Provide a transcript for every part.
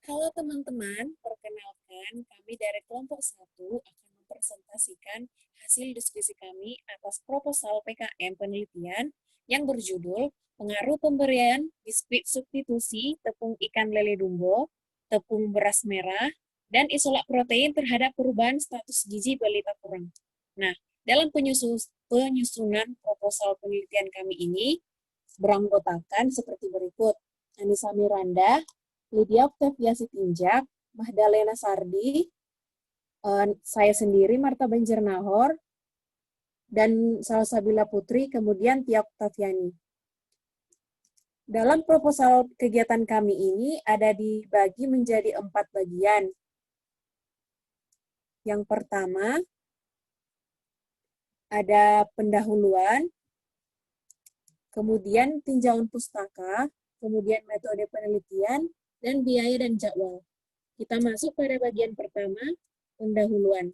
Halo teman-teman, perkenalkan kami dari kelompok 1 akan mempresentasikan hasil diskusi kami atas proposal PKM penelitian yang berjudul Pengaruh Pemberian Biskuit Substitusi Tepung Ikan Lele Dumbo, Tepung Beras Merah, dan Isolat Protein terhadap perubahan status gizi balita kurang. Nah, dalam penyusunan proposal penelitian kami ini beranggotakan seperti berikut. Anissa Miranda, Lydia Octavia Sitinjak, Mahdalena Sardi, saya sendiri Marta Banjarnahor, dan Salsabila Putri, kemudian Tia Octaviani. Dalam proposal kegiatan kami ini ada dibagi menjadi 4 bagian. Yang pertama, ada pendahuluan, kemudian tinjauan pustaka, kemudian metode penelitian, dan biaya dan jadwal. Kita masuk pada bagian pertama, pendahuluan.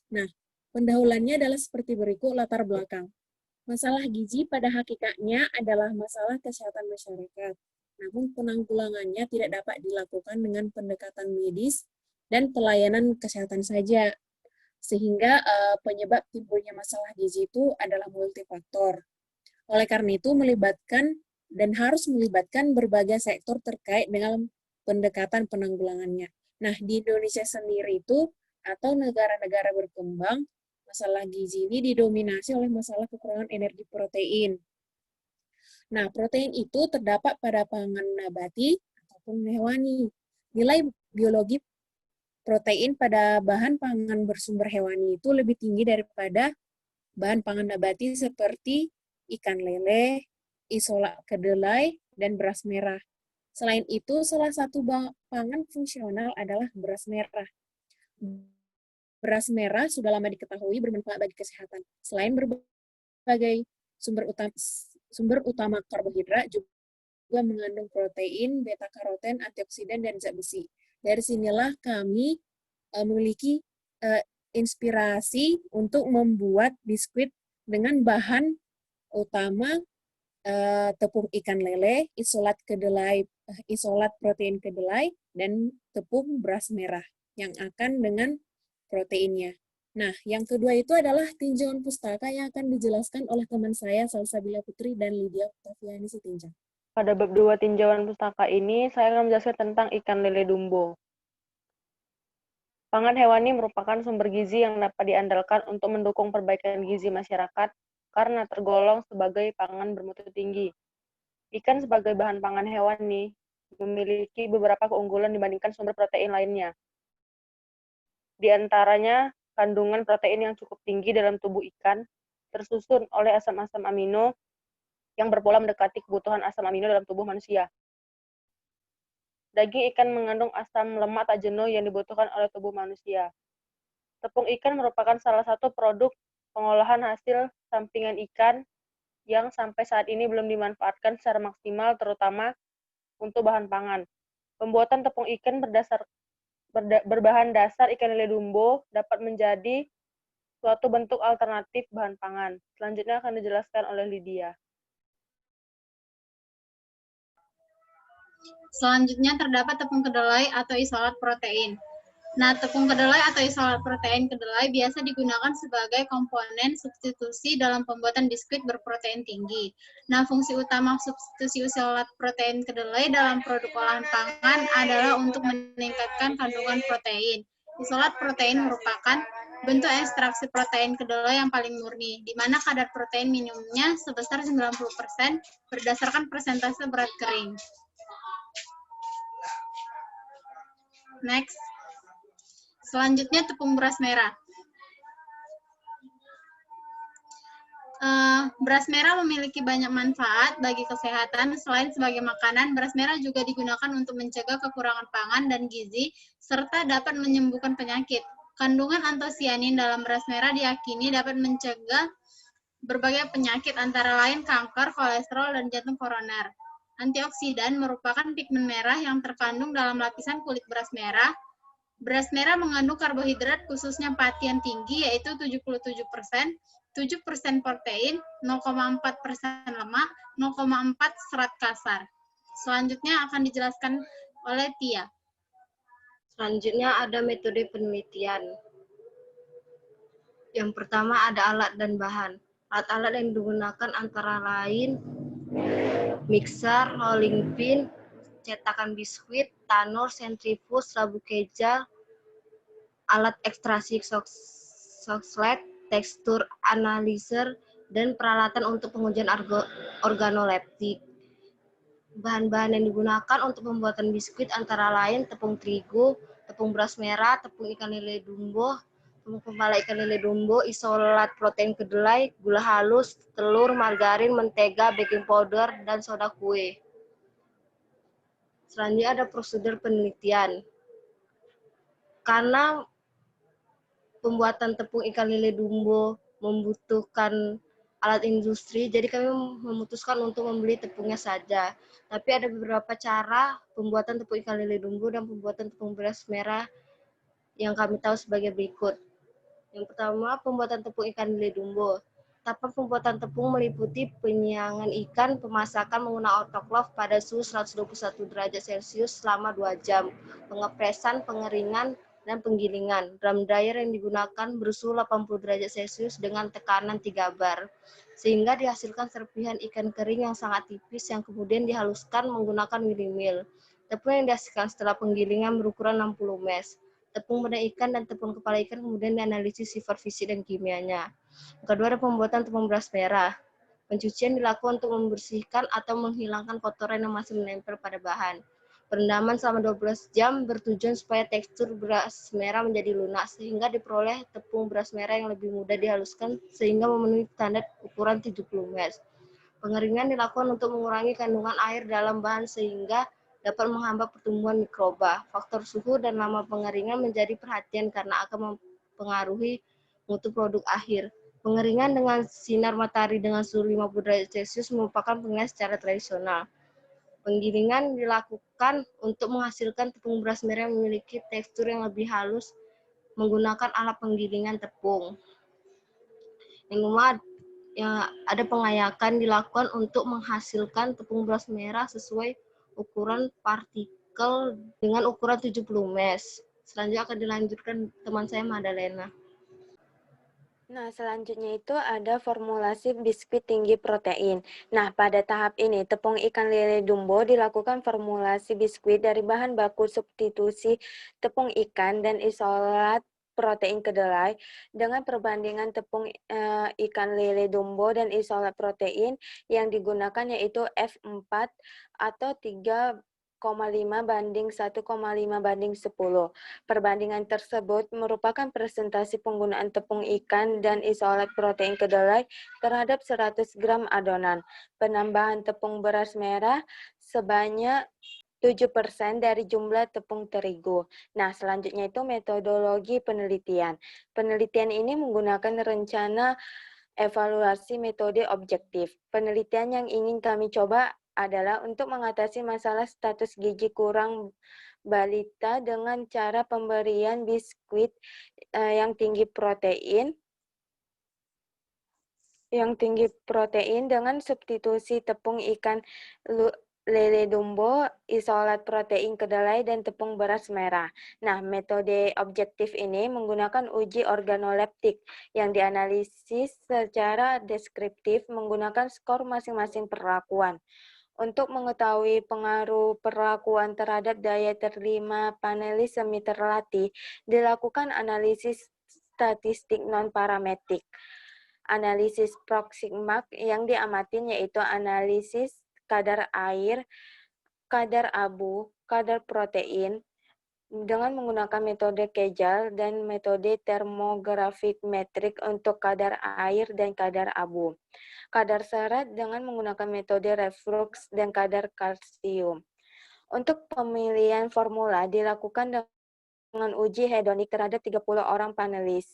Nah, pendahuluannya adalah seperti berikut latar belakang. Masalah gizi pada hakikatnya adalah masalah kesehatan masyarakat. Namun penanggulangannya tidak dapat dilakukan dengan pendekatan medis dan pelayanan kesehatan saja. Sehingga penyebab timbulnya masalah gizi itu adalah multifaktor. Oleh karena itu melibatkan dan harus melibatkan berbagai sektor terkait dengan pendekatan penanggulangannya. Nah, di Indonesia sendiri itu atau negara-negara berkembang, masalah gizi ini didominasi oleh masalah kekurangan energi protein. Nah, protein itu terdapat pada pangan nabati ataupun hewani. Nilai biologi protein pada bahan pangan bersumber hewani itu lebih tinggi daripada bahan pangan nabati seperti ikan lele, isolat kedelai, dan beras merah. Selain itu, salah satu pangan fungsional adalah beras merah. Beras merah sudah lama diketahui bermanfaat bagi kesehatan. Selain berbagai sumber utama karbohidrat, juga mengandung protein, beta-karoten, antioksidan, dan zat besi. Dari sinilah kami memiliki inspirasi untuk membuat biskuit dengan bahan utama tepung ikan lele, isolat protein kedelai, dan tepung beras merah yang akan dengan proteinnya. Nah, yang kedua itu adalah tinjauan pustaka yang akan dijelaskan oleh teman saya, Salsabila Putri dan Lydia Octaviani Sitinjak. Pada bab 2 tinjauan pustaka ini, saya akan menjelaskan tentang ikan lele dumbo. Pangan hewani merupakan sumber gizi yang dapat diandalkan untuk mendukung perbaikan gizi masyarakat karena tergolong sebagai pangan bermutu tinggi. Ikan sebagai bahan pangan hewani memiliki beberapa keunggulan dibandingkan sumber protein lainnya. Di antaranya, kandungan protein yang cukup tinggi dalam tubuh ikan, tersusun oleh asam-asam amino yang berpola mendekati kebutuhan asam amino dalam tubuh manusia. Daging ikan mengandung asam lemak tak jenuh yang dibutuhkan oleh tubuh manusia. Tepung ikan merupakan salah satu produk pengolahan hasil sampingan ikan yang sampai saat ini belum dimanfaatkan secara maksimal, terutama untuk bahan pangan. Pembuatan tepung ikan berbahan dasar ikan lele dumbo dapat menjadi suatu bentuk alternatif bahan pangan. Selanjutnya akan dijelaskan oleh Lydia. Selanjutnya terdapat tepung kedelai atau isolat protein. Nah, tepung kedelai atau isolat protein kedelai biasa digunakan sebagai komponen substitusi dalam pembuatan biskuit berprotein tinggi. Nah, fungsi utama substitusi isolat protein kedelai dalam produk olahan pangan adalah untuk meningkatkan kandungan protein. Isolat protein merupakan bentuk ekstraksi protein kedelai yang paling murni, di mana kadar protein minimumnya sebesar 90% berdasarkan persentase berat kering. Next. Selanjutnya tepung beras merah. Beras merah memiliki banyak manfaat bagi kesehatan. Selain sebagai makanan, beras merah juga digunakan untuk mencegah kekurangan pangan dan gizi, serta dapat menyembuhkan penyakit. Kandungan antosianin dalam beras merah diyakini dapat mencegah berbagai penyakit antara lain kanker, kolesterol, dan jantung koroner. Antioksidan merupakan pigmen merah yang terkandung dalam lapisan kulit beras merah. Beras merah mengandung karbohidrat khususnya pati yang tinggi yaitu 77%, 7% protein, 0,4% lemak, 0,4 serat kasar. Selanjutnya akan dijelaskan oleh Tia. Selanjutnya ada metode penelitian. Yang pertama ada alat dan bahan. Alat-alat yang digunakan antara lain mixer, rolling pin, cetakan biskuit, tanur, sentrifuge, labu kejal, alat ekstraksi Soxhlet, tekstur analyzer, dan peralatan untuk pengujian organoleptik. Bahan-bahan yang digunakan untuk pembuatan biskuit antara lain tepung terigu, tepung beras merah, tepung ikan lele dumbo, tepung kepala ikan lele dumbo, isolat protein kedelai, gula halus, telur, margarin, mentega, baking powder, dan soda kue. Selanjutnya ada prosedur penelitian. Karena pembuatan tepung ikan lele dumbo membutuhkan alat industri, jadi kami memutuskan untuk membeli tepungnya saja. Tapi ada beberapa cara pembuatan tepung ikan lele dumbo dan pembuatan tepung beras merah yang kami tahu sebagai berikut. Yang pertama, pembuatan tepung ikan lele dumbo. Tahapan pembuatan tepung meliputi penyiangan ikan, pemasakan menggunakan autoklaf pada suhu 121 derajat Celcius selama 2 jam, pengepresan, pengeringan, dan penggilingan. Drum dryer yang digunakan bersuhu 80 derajat Celcius dengan tekanan 3 bar, sehingga dihasilkan serpihan ikan kering yang sangat tipis yang kemudian dihaluskan menggunakan willy mill. Tepung yang dihasilkan setelah penggilingan berukuran 60 mesh. Tepung bedah ikan dan tepung kepala ikan kemudian dianalisis sifat fisik dan kimianya. Yang kedua ada pembuatan tepung beras merah. Pencucian dilakukan untuk membersihkan atau menghilangkan kotoran yang masih menempel pada bahan. Perendaman selama 12 jam bertujuan supaya tekstur beras merah menjadi lunak sehingga diperoleh tepung beras merah yang lebih mudah dihaluskan sehingga memenuhi standar ukuran 70 mesh. Pengeringan dilakukan untuk mengurangi kandungan air dalam bahan sehingga dapat menghambat pertumbuhan mikroba. Faktor suhu dan lama pengeringan menjadi perhatian karena akan mempengaruhi mutu produk akhir. Pengeringan dengan sinar matahari dengan suhu 50 derajat Celcius merupakan pengeringan secara tradisional. Penggilingan dilakukan untuk menghasilkan tepung beras merah yang memiliki tekstur yang lebih halus menggunakan alat penggilingan tepung. Yang kedua, ada pengayakan dilakukan untuk menghasilkan tepung beras merah sesuai ukuran partikel dengan ukuran 70 mesh. Selanjutnya akan dilanjutkan teman saya Madalena. Nah, selanjutnya itu ada formulasi biskuit tinggi protein. Nah, pada tahap ini, tepung ikan lele dumbo dilakukan formulasi biskuit dari bahan baku substitusi tepung ikan dan isolat protein kedelai dengan perbandingan tepung ikan lele dumbo dan isolat protein yang digunakan yaitu F4 atau 3,5:1,5:10. Perbandingan tersebut merupakan presentasi penggunaan tepung ikan dan isolat protein kedelai terhadap 100 gram adonan. Penambahan tepung beras merah sebanyak 7% dari jumlah tepung terigu. Nah, selanjutnya itu metodologi penelitian. Penelitian ini menggunakan rencana evaluasi metode objektif. Penelitian yang ingin kami coba adalah untuk mengatasi masalah status gizi kurang balita dengan cara pemberian biskuit yang tinggi protein dengan substitusi tepung ikan lele dumbo, isolat protein kedelai, dan tepung beras merah. Nah, metode objektif ini menggunakan uji organoleptik yang dianalisis secara deskriptif menggunakan skor masing-masing perlakuan. Untuk mengetahui pengaruh perlakuan terhadap daya terima panelis semi terlatih, dilakukan analisis statistik non-parametrik. Analisis Proximate yang diamatin yaitu analisis kadar air, kadar abu, kadar protein, dengan menggunakan metode Kejal dan metode termografik metrik untuk kadar air dan kadar abu. Kadar serat dengan menggunakan metode reflux dan kadar kalsium. Untuk pemilihan formula dilakukan dengan uji hedonik terhadap 30 orang panelis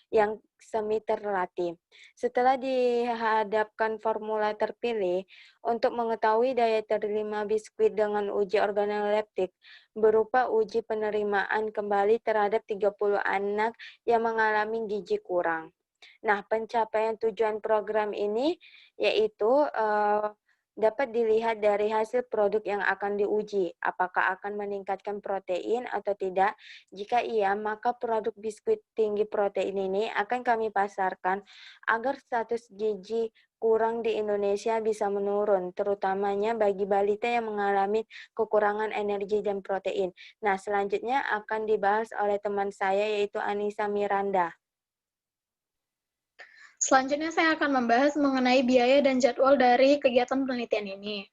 yang semi terlatih. Setelah dihadapkan formula terpilih, untuk mengetahui daya terima biskuit dengan uji organoleptik berupa uji penerimaan kembali terhadap 30 anak yang mengalami gizi kurang. Nah, pencapaian tujuan program ini yaitu Dapat dilihat dari hasil produk yang akan diuji, apakah akan meningkatkan protein atau tidak. Jika iya, maka produk biskuit tinggi protein ini akan kami pasarkan agar status gizi kurang di Indonesia bisa menurun, terutamanya bagi balita yang mengalami kekurangan energi dan protein. Nah, selanjutnya akan dibahas oleh teman saya yaitu Anissa Miranda. Selanjutnya saya akan membahas mengenai biaya dan jadwal dari kegiatan penelitian ini.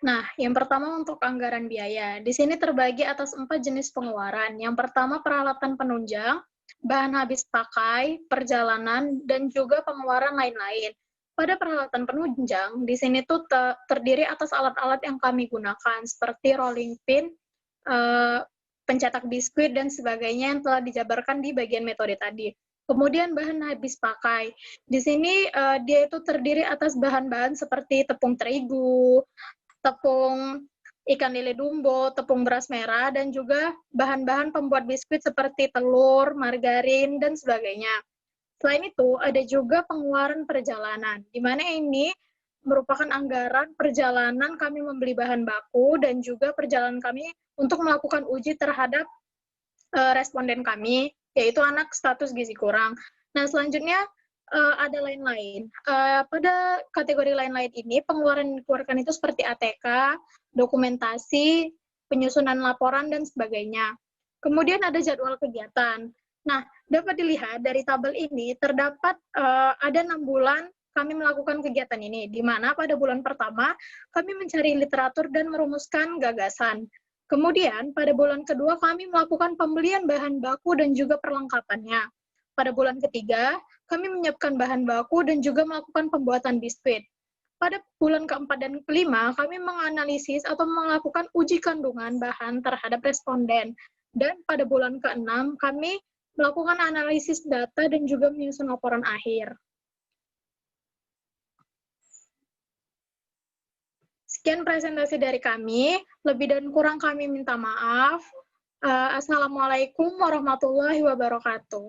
Nah, yang pertama untuk anggaran biaya. Di sini terbagi atas 4 jenis pengeluaran. Yang pertama peralatan penunjang, bahan habis pakai, perjalanan, dan juga pengeluaran lain-lain. Pada peralatan penunjang, di sini tuh terdiri atas alat-alat yang kami gunakan, seperti rolling pin, pencetak biskuit, dan sebagainya yang telah dijabarkan di bagian metode tadi. Kemudian bahan habis pakai. Di sini dia itu terdiri atas bahan-bahan seperti tepung terigu, tepung ikan lele dumbo, tepung beras merah, dan juga bahan-bahan pembuat biskuit seperti telur, margarin, dan sebagainya. Selain itu, ada juga pengeluaran perjalanan, di mana ini merupakan anggaran perjalanan kami membeli bahan baku dan juga perjalanan kami untuk melakukan uji terhadap responden kami, yaitu anak status gizi kurang. Nah, selanjutnya ada lain-lain. Pada kategori lain-lain ini, pengeluaran yang dikeluarkan itu seperti ATK, dokumentasi, penyusunan laporan, dan sebagainya. Kemudian ada jadwal kegiatan. Nah, dapat dilihat dari tabel ini, terdapat ada 6 bulan kami melakukan kegiatan ini, di mana pada bulan pertama, kami mencari literatur dan merumuskan gagasan. Kemudian, pada bulan kedua kami melakukan pembelian bahan baku dan juga perlengkapannya. Pada bulan ketiga, kami menyiapkan bahan baku dan juga melakukan pembuatan biskuit. Pada bulan keempat dan kelima, kami menganalisis atau melakukan uji kandungan bahan terhadap responden. Dan pada bulan keenam, kami melakukan analisis data dan juga menyusun laporan akhir. Sekian presentasi dari kami, lebih dan kurang kami minta maaf. Assalamualaikum warahmatullahi wabarakatuh.